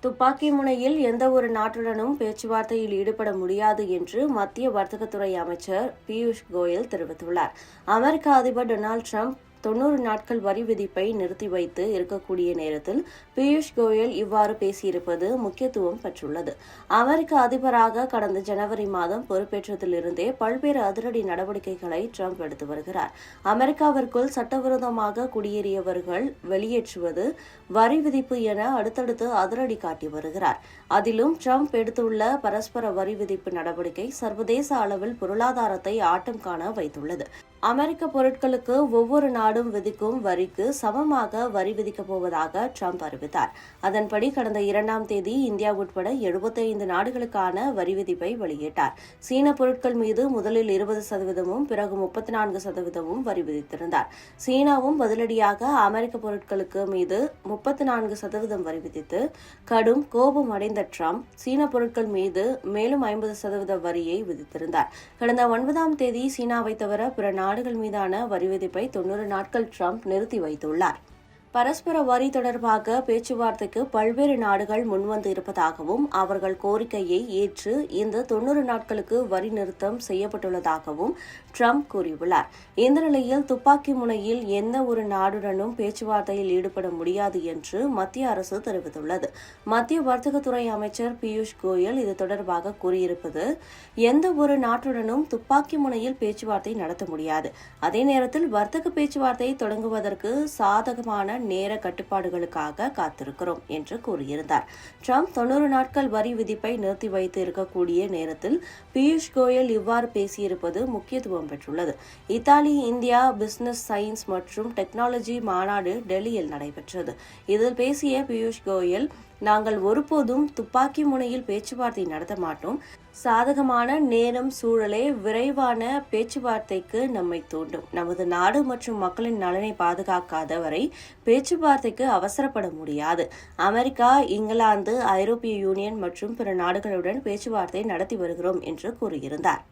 துப்பாக்கி முனையில் எந்த ஒரு நாட்டுடனும் பேச்சுவார்த்தையில் ஈடுபட முடியாது என்று மத்திய வர்த்தகத்துறை அமைச்சர் பியூஷ் கோயல் தெரிவித்துள்ளார். அமெரிக்க அதிபர் டொனால்டு டிரம்ப் 90 நாட்கள் வரி விதிப்பை நிறுத்தி வைத்து இருக்கக்கூடிய நேரத்தில் பியூஷ் கோயல் இவ்வாறு பேசியிருப்பது முக்கியத்துவம் பெற்றுள்ளது. அமெரிக்க அதிபராக கடந்த ஜனவரி மாதம் பொறுப்பேற்றதிலிருந்தே பல்வேறு அதிரடி நடவடிக்கைகளை டிரம்ப் எடுத்து வருகிறார். அமெரிக்காவிற்குள் சட்டவிரோதமாக குடியேறியவர்கள் வெளியேற்றுவது, வரி விதிப்பு என அடுத்தடுத்து அதிரடி காட்டி வருகிறார். அதிலும் டிரம்ப் எடுத்துள்ள பரஸ்பர வரி விதிப்பு நடவடிக்கை சர்வதேச அளவில் பொருளாதாரத்தை ஆட்டம் காண வைத்துள்ளது. அமெரிக்க பொருட்களுக்கு ஒவ்வொரு நாடும் விதிக்கும் வரிக்கு சமமாக வரி விதிக்கப் போவதாக டிரம்ப் அறிவித்தார். அதன்படி கடந்த 2ஆம் தேதி இந்தியா உட்பட 75 நாடுகளுக்கான வரி விதிப்பை வெளியிட்டார். சீன பொருட்கள் மீது முதலில் 20%, பிறகு 34% வரி விதித்திருந்தார். சீனாவும் பதிலடியாக அமெரிக்க பொருட்களுக்கு மீது 34% வரி விதித்து கடும் கோபம் அடைந்த டிரம்ப் சீன பொருட்கள் மீது மேலும் 50% வரியை விதித்திருந்தார். கடந்த 9ஆம் தேதி சீனாவை தவிர பிற நாடுகள் மீதான வரி விதிப்பை 90 நாட்கள் டிரம்ப் நிறுத்தி வைத்துள்ளார். பரஸ்பர வரி தொடர்பாக பேச்சுவார்த்தைக்கு பல்வேறு நாடுகள் முன்வந்து இருப்பதாகவும் அவர்கள் கோரிக்கையை ஏற்று இந்த 90 நாட்களுக்கு வரி நிறுத்தம் செய்யப்பட்டுள்ளதாகவும் டிரம்ப் கூறியுள்ளார். இந்த நிலையில் துப்பாக்கி முனையில் எந்த ஒரு நாடுடனும் பேச்சுவார்த்தையில் ஈடுபட முடியாது என்று மத்திய அரசு தெரிவித்துள்ளது. மத்திய வர்த்தகத்துறை அமைச்சர் பியூஷ் கோயல் இது தொடர்பாக கூறியிருப்பது, எந்த ஒரு நாட்டுடனும் துப்பாக்கி முனையில் பேச்சுவார்த்தை நடத்த முடியாது. அதே நேரத்தில் வர்த்தக பேச்சுவார்த்தை தொடங்குவதற்கு சாதகமான நேர கட்டுப்பாடுகளுக்காக காத்திருக்கிறோம் என்று கூறியிருந்தார். டிரம்ப் 90 நாட்கள் வரி விதிப்பை நிறுத்தி வைத்து இருக்கக்கூடிய நேரத்தில் பியூஷ் கோயல் இவ்வாறு பேசியிருப்பது முக்கியத்துவம் பெற்றுள்ளது. இத்தாலி இந்தியா பிசினஸ் சயின்ஸ் மற்றும் டெக்னாலஜி மாநாடு டெல்லியில் நடைபெற்றது. இதில் பேசிய பியூஷ் கோயல், நாங்கள் ஒருபோதும் துப்பாக்கி முனையில் பேச்சுவார்த்தை நடத்த மாட்டோம். சாதகமான நேரம் சூழலே விரைவான பேச்சுவார்த்தைக்கு நம்மை தூண்டும். நமது நாடு மற்றும் மக்களின் நலனை பாதுகாக்காத வரை பேச்சுவார்த்தைக்கு அவசரப்பட முடியாது. அமெரிக்கா, இங்கிலாந்து, ஐரோப்பிய யூனியன் மற்றும் பிற நாடுகளுடன் பேச்சுவார்த்தை நடத்தி வருகிறோம் என்று கூறியிருந்தார்.